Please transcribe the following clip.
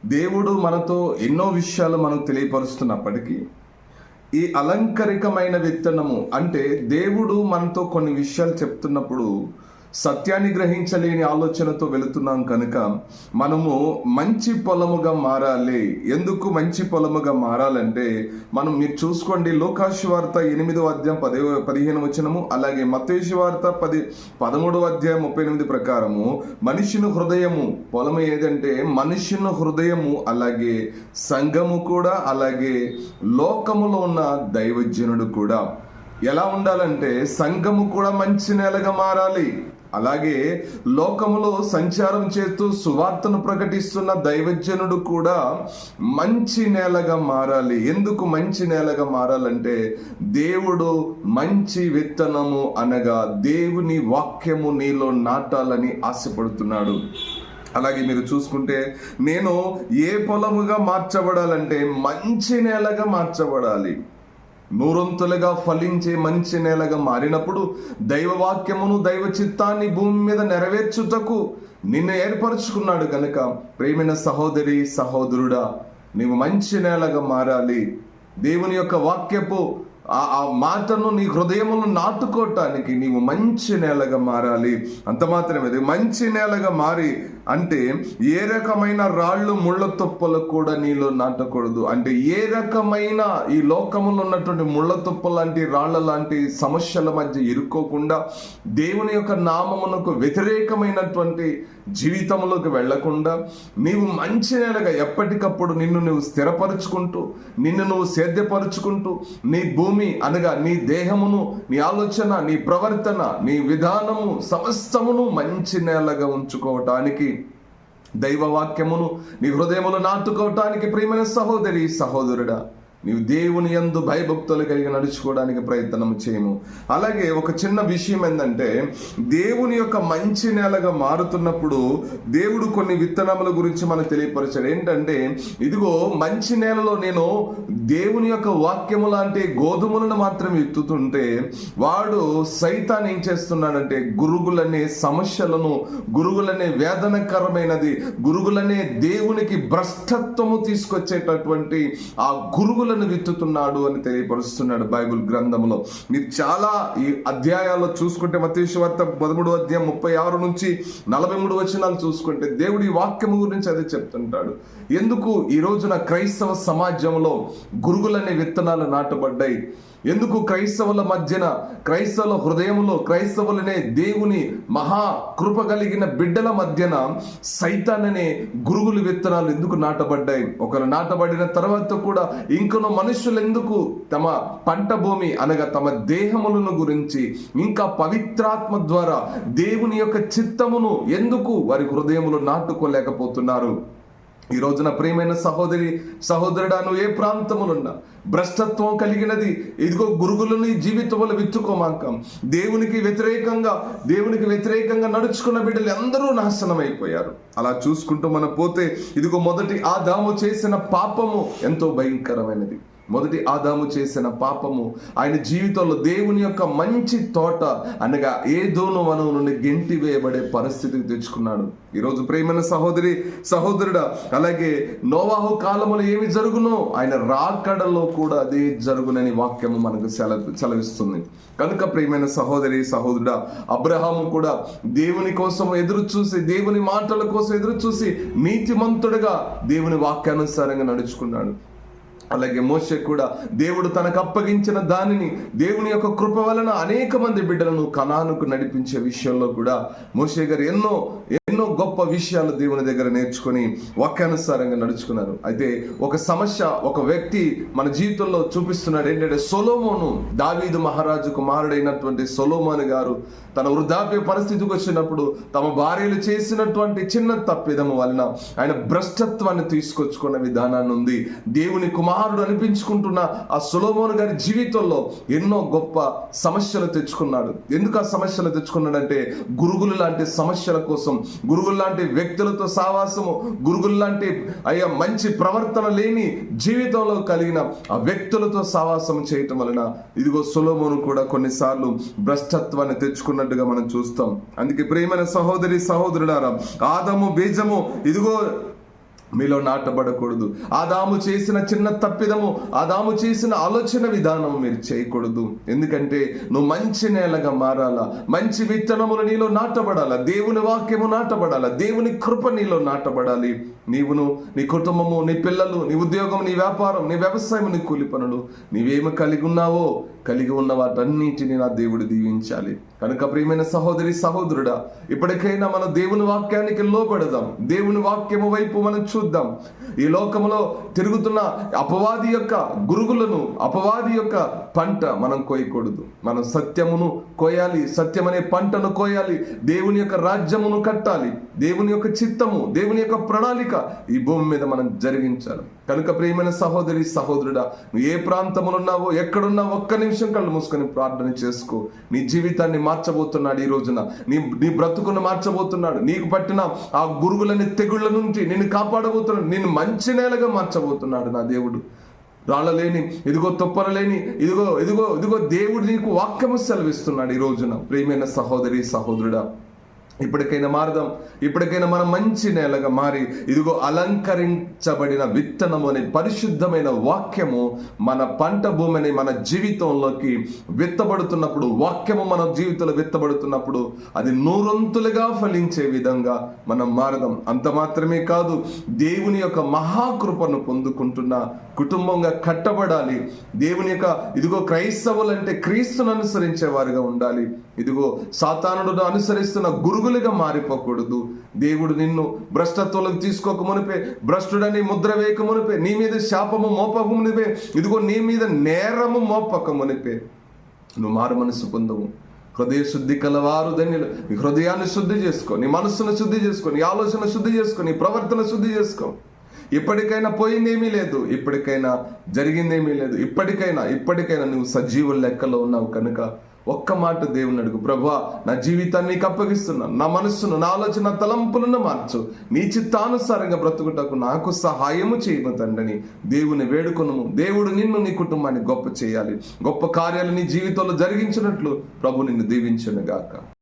దేవుడు మనతో ఎన్నో విషయాలు మనకు తెలియపరుస్తున్నప్పటికీ ఈ అలంకరికమైన విత్తనము అంటే దేవుడు మనతో కొన్ని విషయాలు చెప్తున్నప్పుడు సత్యాన్ని గ్రహించలేని ఆలోచనతో వెళుతున్నాం కనుక మనము మంచి పొలముగా మారాలి. ఎందుకు మంచి పొలముగా మారాలంటే మీరు చూసుకోండి, లోకాసు వార్త 8వ అధ్యాయం 15 వచనము, అలాగే మత్తయి వార్త 13వ అధ్యాయం 38 ప్రకారము మనుషుని హృదయము పొలము ఏదంటే మనుషుని హృదయము, అలాగే సంఘము కూడా, అలాగే లోకములో ఉన్న దైవజనుడు కూడా ఎలా ఉండాలంటే సంఘము కూడా మంచి నేలగా మారాలి. అలాగే లోకములో సంచారం చేస్తూ సువార్తను ప్రకటిస్తున్న దైవజనుడు కూడా మంచి నేలగా మారాలి. ఎందుకు మంచి నేలగా మారాలంటే దేవుడు మంచి విత్తనము అనగా దేవుని వాక్యము నీలో నాటాలని ఆశపడుతున్నాడు. అలాగే మీరు చూసుకుంటే నేను ఏ పొలముగా మార్చబడాలంటే మంచి నేలగా మార్చబడాలి. నూరొంతులుగా ఫలించే మంచి నేలగా మారినప్పుడు దైవవాక్యమును దైవ చిత్తాన్ని భూమి మీద నెరవేర్చుటకు నిన్ను ఏర్పరచుకున్నాడు కనుక ప్రేమైన సహోదరి సహోదరుడా, నీవు మంచి నేలగా మారాలి. దేవుని యొక్క వాక్యపు ఆ మాటను నీ హృదయమును నాటుకోవటానికి నీవు మంచి నేలగా మారాలి. అంత మాత్రమే, మంచి నేలగా మారి అంటే ఏ రకమైన రాళ్ళు ముళ్ళ తుప్పలు కూడా నీలో నాటకూడదు. అంటే ఏ రకమైన ఈ లోకములో ఉన్నటువంటి ముళ్ళ తుప్ప లాంటి రాళ్ల లాంటి సమస్యల మధ్య ఇరుక్కోకుండా దేవుని యొక్క నామమునకు వ్యతిరేకమైనటువంటి జీవితంలోకి వెళ్లకుండా నీవు మంచి నేలగా ఎప్పటికప్పుడు నిన్ను నువ్వు స్థిరపరుచుకుంటూ, నిన్ను నువ్వు సేద్యపరుచుకుంటూ, నీ భూమి అనగా నీ దేహమును, నీ ఆలోచన, నీ ప్రవర్తన, నీ విధానము సమస్తమును మంచి నేలగా ఉంచుకోవటానికి, దైవవాక్యమును నీ హృదయమును నాటుకోవటానికి ప్రియమైన సహోదరి సహోదరుడా, నీవు దేవుని యందు భయభక్తులు కలిగి నడుచుకోవడానికి ప్రయత్నం చేయము. అలాగే ఒక చిన్న విషయం ఏంటంటే దేవుని యొక్క మంచి నేలగా మారుతున్నప్పుడు దేవుడు కొన్ని విత్తనముల గురించి మనకు తెలియపరిచాడు. ఏంటంటే ఇదిగో మంచి నేలలో నేను దేవుని యొక్క వాక్యము లాంటి గోధుమలను మాత్రం ఎత్తుతుంటే వాడు సైతాన్ ఏం చేస్తున్నాడంటే గురుగులనే సమస్యలను, గురుగులనే వేదనకరమైనది, గురుగులనే దేవునికి భ్రష్టత్వము తీసుకొచ్చేటటువంటి ఆ గురుగులను విత్తుతున్నాడు అని తెలియపరుస్తున్నాడు బైబిల్ గ్రంథంలో. మీరు చాలా ఈ అధ్యాయాల్లో చూసుకుంటే మత్తయి వార్త 13వ అధ్యాయం 36 నుంచి 43 వచనాలు చూసుకుంటే దేవుడి వాక్యము గురించి అదే చెప్తుంటాడు. ఎందుకు ఈ రోజున క్రైస్తవ సమాజంలో గురుగులనే విత్తనాలు నాటబడ్డాయి? ఎందుకు క్రైస్తవుల మధ్యన, క్రైస్తవుల హృదయంలో, క్రైస్తవులనే దేవుని మహా కృప కలిగిన బిడ్డల మధ్యన సైతాననే గురుగులు విత్తనాలు ఎందుకు నాటబడ్డాయి? ఒకరు నాటబడిన తర్వాత కూడా ఇంకనో మనుషులు ఎందుకు తమ పంట భూమి అనగా తమ దేహములను గురించి ఇంకా పవిత్రాత్మ ద్వారా దేవుని యొక్క చిత్తమును ఎందుకు వారి హృదయములు నాటుకోలేకపోతున్నారు? ఈ రోజున ప్రియమైన సహోదరి సహోదరుడా, నువ్వు ఏ ప్రాంతములున్నా భ్రష్టత్వం కలిగినది ఇదిగో గురుగులని జీవితంలో విత్తుకోమాకం. దేవునికి వ్యతిరేకంగా నడుచుకున్న బిడ్డలు అందరూ నాశనం అయిపోయారు. అలా చూసుకుంటూ మనం పోతే ఇదిగో మొదటి ఆదాము చేసిన పాపము ఎంతో భయంకరమైనది. మొదటి ఆదాము చేసిన పాపము ఆయన జీవితంలో దేవుని యొక్క మంచి తోట అనగా ఏదోను వనం నుండి గెంటి వేయబడే పరిస్థితికి తెచ్చుకున్నాడు. ఈరోజు ప్రేమైన సహోదరి సహోదరుడా, అలాగే నోవాహు కాలములో ఏమి జరుగునో ఆయన రాకడలో కూడా అదే జరుగునని వాక్యము మనకు సెలవిస్తుంది. కనుక ప్రియమైన సహోదరి సహోదరుడా, అబ్రహాము కూడా దేవుని కోసం ఎదురు చూసి, దేవుని మాటల కోసం ఎదురు చూసి నీతిమంతుడుగా దేవుని వాక్యానుసారంగా నడుచుకున్నాడు. అలాగే మోషే కూడా దేవుడు తనకు అప్పగించిన దానిని దేవుని యొక్క కృప వలన అనేక మంది బిడ్డలను కనానుకు నడిపించే విషయంలో కూడా మోషే గారు ఎన్నో గొప్ప విషయాలు దేవుని దగ్గర నేర్చుకొని వాక్యానుసారంగా నడుచుకున్నారు. అయితే ఒక సమస్య ఒక వ్యక్తి మన జీవితంలో చూపిస్తున్నాడు. ఏంటంటే సొలొమోను, దావీదు మహారాజు కుమారుడైనటువంటి సొలొమోను గారు తన వృద్ధాప్య పరిస్థితికి వచ్చినప్పుడు తమ భార్యలు చేసినటువంటి చిన్న తప్పిదము వలన ఆయన భ్రష్టత్వాన్ని తీసుకొచ్చుకున్న విధానాన్ని ఉంది. దేవుని కుమారుడు అనిపించుకుంటున్న ఆ సొలొమోను గారి జీవితంలో ఎన్నో గొప్ప సమస్యలు తెచ్చుకున్నాడు. ఎందుకు ఆ సమస్యలు తెచ్చుకున్నాడంటే గురుగులు లాంటి సమస్యల కోసం, గురుగులు లాంటి వ్యక్తులతో సావాసము, గురుగులు లాంటి మంచి ప్రవర్తన లేని జీవితంలో కలిగిన ఆ వ్యక్తులతో సావాసం చేయటం వలన ఇదిగో సొలొమోను కూడా కొన్నిసార్లు భ్రష్టత్వాన్ని తెచ్చుకున్నట్టుగా మనం చూస్తాం. అందుకే ప్రియమైన సహోదరి సహోదరులారా, ఆదాము బీజము ఇదిగో మీలో నాటబడకూడదు. ఆదాము చేసిన చిన్న తప్పిదము, ఆదాము చేసిన ఆలోచన విధానం మీరు చేయకూడదు. ఎందుకంటే నువ్వు మంచి నేలగా మారాలా, మంచి విత్తనములు నీలో నాటబడాలా, దేవుని వాక్యము నాటబడాలా, దేవుని కృప నీలో నాటబడాలి. నీవును, నీ కుటుంబము, నీ పిల్లలు, నీ ఉద్యోగం, నీ వ్యాపారం, నీ వ్యవసాయం, నీ కూలి పనులు, నీవేమి కలిగి ఉన్నావో కలిగి ఉన్న వాటన్నిటిని నా దేవుడు దీవించాలి. కనుక ప్రియమైన సహోదరి సహోదరుడా, ఇప్పటికైనా మనం దేవుని వాక్యానికి లోబడదాం. దేవుని వాక్యము వైపు మనం చూద్దాం. ఈ లోకములో తిరుగుతున్న అపవాది యొక్క గురుగులను, అపవాది యొక్క పంట మనం కోయకూడదు. మనం సత్యమును కోయాలి, సత్యమనే పంటను కోయాలి. దేవుని యొక్క రాజ్యమును కట్టాలి. దేవుని యొక్క చిత్తము, దేవుని యొక్క ప్రణాళిక ఈ భూమి మీద మనం జరిగించాలి. కనుక ప్రియమైన సహోదరి సహోదరుడా, నువ్వు ఏ ప్రాంతములు ఉన్నావో, ఎక్కడున్నావో ఒక్క నిమిషం కళ్ళు మూసుకొని ప్రార్థన చేసుకో. నీ జీవితాన్ని మార్చబోతున్నాడు. ఈ రోజున నీ బ్రతుకును మార్చబోతున్నాడు. నీకు పట్టిన ఆ గురుగులని, తెగుళ్ళ నుండి నిన్ను కాపాడబోతున్నాడు. నిన్ను మంచి నేలగా మార్చబోతున్నాడు నా దేవుడు. రాళ్ళలేని, ఇదిగో తొప్పరలేని, ఇదిగో ఇదిగో ఇదిగో దేవుడు నీకు వాక్యము సెలవిస్తున్నాడు ఈ రోజున. ప్రియమైన సహోదరి సహోదరుడా, ఇప్పటికైనా మారదాం. ఇప్పటికైనా మనం మంచి నేలగా మారి, ఇదిగో అలంకరించబడిన విత్తనము అనే పరిశుద్ధమైన వాక్యము మన పంట భూమిని మన జీవితంలోకి విత్తబడుతున్నప్పుడు, వాక్యము మన జీవితంలో విత్తబడుతున్నప్పుడు అది నూరంతులుగా ఫలించే విధంగా మనం మారదాం. అంత మాత్రమే కాదు, దేవుని యొక్క మహాకృపను పొందుకుంటున్న కుటుంబంగా కట్టబడాలి. దేవుని యొక్క ఇదిగో క్రైస్తవులంటే క్రీస్తును అనుసరించే వారుగా ఉండాలి. ఇదిగో సాతానుడును అనుసరిస్తున్న గురుగులుగా మారిపోకూడదు. దేవుడు నిన్ను భ్రష్టత్వంలోకి తీసుకోక మునిపే, భ్రష్టుడని ముద్ర వేయక మునిపే, నీ మీద శాపము మోపక మునిపే, ఇదిగో నీ మీద నేరము మోపక మునిపే నువ్వు మారు మనసు పొందవు. హృదయ శుద్ధి కలవారు ధన్యులు. నీ హృదయాన్ని శుద్ధి చేసుకో, నీ మనస్సును శుద్ధి చేసుకో, నీ ఆలోచన శుద్ధి చేసుకో, నీ ప్రవర్తన శుద్ధి చేసుకో. ఇప్పటికైనా పోయిందేమీ లేదు, ఇప్పటికైనా జరిగిందేమీ లేదు. ఇప్పటికైనా నువ్వు సజీవుల లెక్కలో ఉన్నావు. కనుక ఒక్క మాట దేవుని అడుగు, ప్రభువా నా జీవితాన్ని నీకు అప్పగిస్తున్నాను, నా మనస్సును, నా ఆలోచన, తలంపులను మార్చు, నీ చిత్తానుసారంగా బ్రతుకుటకు నాకు సహాయము చేయము తండ్రిని దేవుని వేడుకొనుము. దేవుడు నిన్ను, నీ కుటుంబాన్ని గొప్ప చేయాలి. గొప్ప కార్యాలు నీ జీవితంలో జరిగించినట్లు ప్రభు నిన్ను దీవించును గాక.